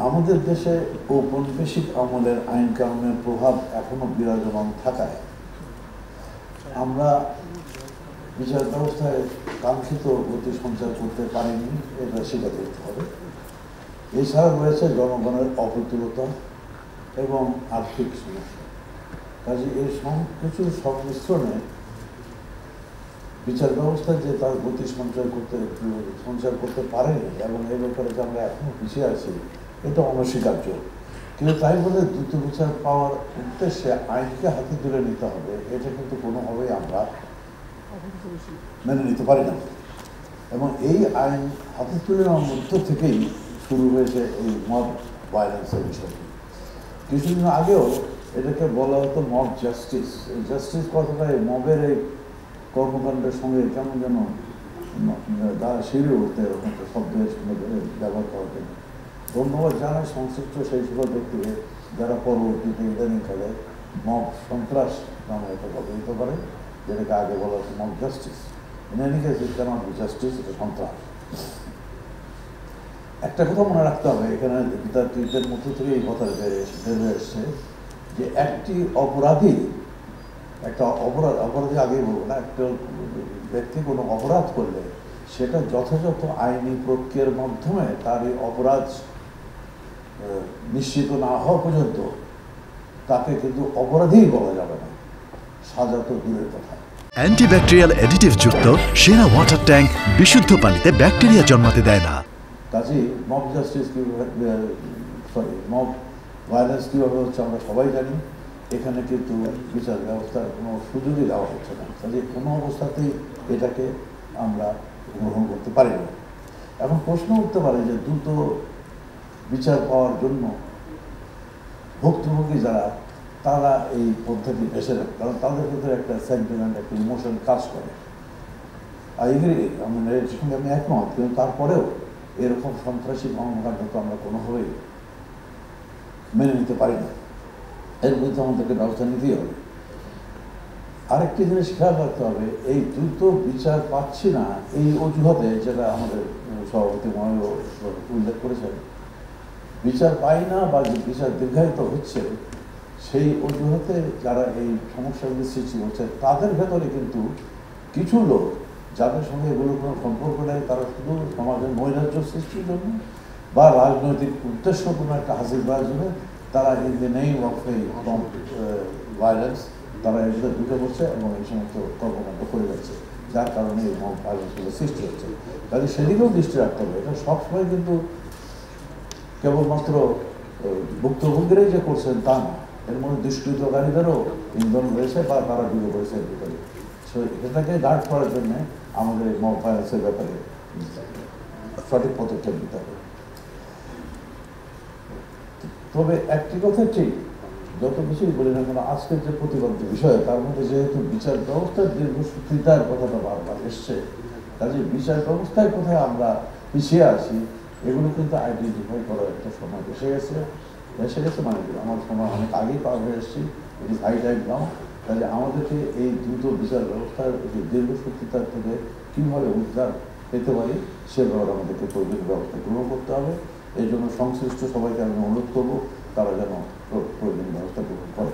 আমাদের দেশে ঔপনিবেশিক আমলের আইন কানুনের প্রভাব এখনো বিরাজমান থাকায় আমরা বিচার ব্যবস্থায় কাঙ্ক্ষিত গতি সঞ্চার করতে পারিনি, এটা স্বীকার করতে হবে। এছাড়া রয়েছে জনগণের অপ্রতুলতা এবং আর্থিক সমস্যা। কাজে এই কিছুর সংমিশ্রণে বিচার ব্যবস্থায় যে তার গতি সঞ্চার করতে পারেনি এবং এই ব্যাপারে যে আমরা এখনো পিছিয়ে আছি, এটা অনস্বীকার্য। কিন্তু তাই বলে দ্রুত বিচার পাওয়ার উদ্দেশ্যে আইনকে হাতে তুলে নিতে হবে, এটা কিন্তু কোনোভাবেই আমরা মেনে নিতে পারি না। এবং এই আইন হাতে তুলে নেওয়ার মধ্য থেকেই শুরু হয়েছে এই মব ভায়োলেন্সের বিষয়টি। কিছুদিন আগেও এটাকে বলা হতো মব জাস্টিস। এই জাস্টিস কথাটা এই মবের এই কর্মকাণ্ডের সঙ্গে কেমন যেন তারা সিঁড়ে উঠতে এরকম একটা শব্দের ব্যবহার করার জন্য ধন্যবাদ জানাই সংশ্লিষ্ট সেই সকল ব্যক্তিকে যারা পরবর্তীতে ইদানিংকালে মব সন্ত্রাস নামে একটা কথা দিতে পারে, যেটাকে আগে বলা হতো mob justice. In any case it cannot be justice, এটা সন্ত্রাস। একটা কথা মনে রাখতে হবে, এখানে বিদ্যার্থীদের মধ্য থেকে এই কথা বের হয়ে এসছে যে একটি অপরাধী আগেই বলবো না, একটা ব্যক্তি কোনো অপরাধ করলে সেটা যথাযথ আইনি প্রক্রিয়ার মাধ্যমে তার এই অপরাধ নিশ্চিত না হওয়া পর্যন্ত তাকে কিন্তু অপরাধীই বলা যাবে না, সাজা তো দূরের কথা। অ্যান্টিব্যাকটেরিয়াল অ্যাডিটিভ যুক্ত সেরা ওয়াটার ট্যাঙ্ক বিশুদ্ধ পানিতে ব্যাকটেরিয়া জন্মাতে দেয় না। কাজেই মব জাস্টিস মব ভায়োলেন্স কীভাবে হচ্ছে আমরা সবাই জানি। এখানে কিন্তু বিচার ব্যবস্থার কোনো সুযোগই দেওয়া হচ্ছে না। কাজে কোনো অবস্থাতেই এটাকে আমরা গ্রহণ করতে পারি না। এখন প্রশ্ন উঠতে পারে যে দ্রুত বিচার পাওয়ার জন্য ভুক্তভোগী যারা, তারা এই পদ্ধতি বেছে নেন, কারণ তাদের ভিতরে একটা সেন্টিমেন্ট, একটা ইমোশন কাজ করে। আই এগ্রি, এর সঙ্গে আমি একমত, কিন্তু তারপরেও এরকম সন্ত্রাসী কর্মকাণ্ড তো আমরা কোনোভাবেই মেনে নিতে পারি না। এর বিরুদ্ধে আমাদেরকে ব্যবস্থা নিতেই হবে। আরেকটি জিনিস খেয়াল রাখতে হবে, এই দ্রুত বিচার পাচ্ছি না এই অজুহাতে, যেটা আমাদের সভাপতি মহোদয় উল্লেখ করেছেন, বিচার পাই না বা বিচার দীর্ঘায়িত হচ্ছে, সেই অজুহাতে যারা এই সমস্যাগুলি সৃষ্টি করছে তাদের ভেতরে কিন্তু কিছু লোক, যাদের সঙ্গে এগুলোর কোনো সম্পর্ক নেই, তারা শুধু সমাজের নৈরাজ্য সৃষ্টির জন্য বা রাজনৈতিক উদ্দেশ্য কোনো একটা হাসিল করার জন্য তারা ইন দ্য নেম অফ এই ভায়োলেন্স তারা এগুলো ঢুকে পড়ছে এবং এই সমস্ত কর্মকাণ্ড করে যাচ্ছে, যার কারণে এই মব ভায়োলেন্সগুলো সৃষ্টি হচ্ছে। কাজে সেদিকেও দৃষ্টি রাখতে হবে। এটা সবসময় কিন্তু কেবলমাত্র ভুক্তভোগীরাই যে করছেন তা না, এর মধ্যে দুষ্কৃতকারীদেরও ইন্ধন রয়েছে বা তারা ঢুকে পড়েছে এর ভিতরে। এটাকে গার্ড করার জন্য আমাদের মব ভায়োলেন্সের ব্যাপারে সঠিক পদক্ষেপ নিতে হবে। তবে একটি কথা ঠিক, যত কিছুই বলি না কেন, আজকের যে প্রতিবদ্ধ বিষয় তার মধ্যে যেহেতু বিচার ব্যবস্থার দীর্ঘসূত্রিতার কথাটা বারবার এসছে, কাজে বিচার ব্যবস্থায় কোথায় আমরা পিছিয়ে আছি এগুলো কিন্তু আইডেন্টিফাই করার একটা সময় এসে গেছে মানে আমার সময় অনেক আগেই পার হয়ে এসেছি। এটি হাই টাইম নাও। কাজে আমাদেরকে এই দ্রুত বিচার ব্যবস্থার দীর্ঘসূত্রিতার থেকে কীভাবে উদ্ধার পেতে পারি সে ব্যাপারে আমাদেরকে প্রয়োজনীয় ব্যবস্থা গ্রহণ করতে হবে। এই জন্য সংশ্লিষ্ট সবাইকে আমি অনুরোধ করবো তারা যেন প্রয়োজনীয় ব্যবস্থা গ্রহণ করে।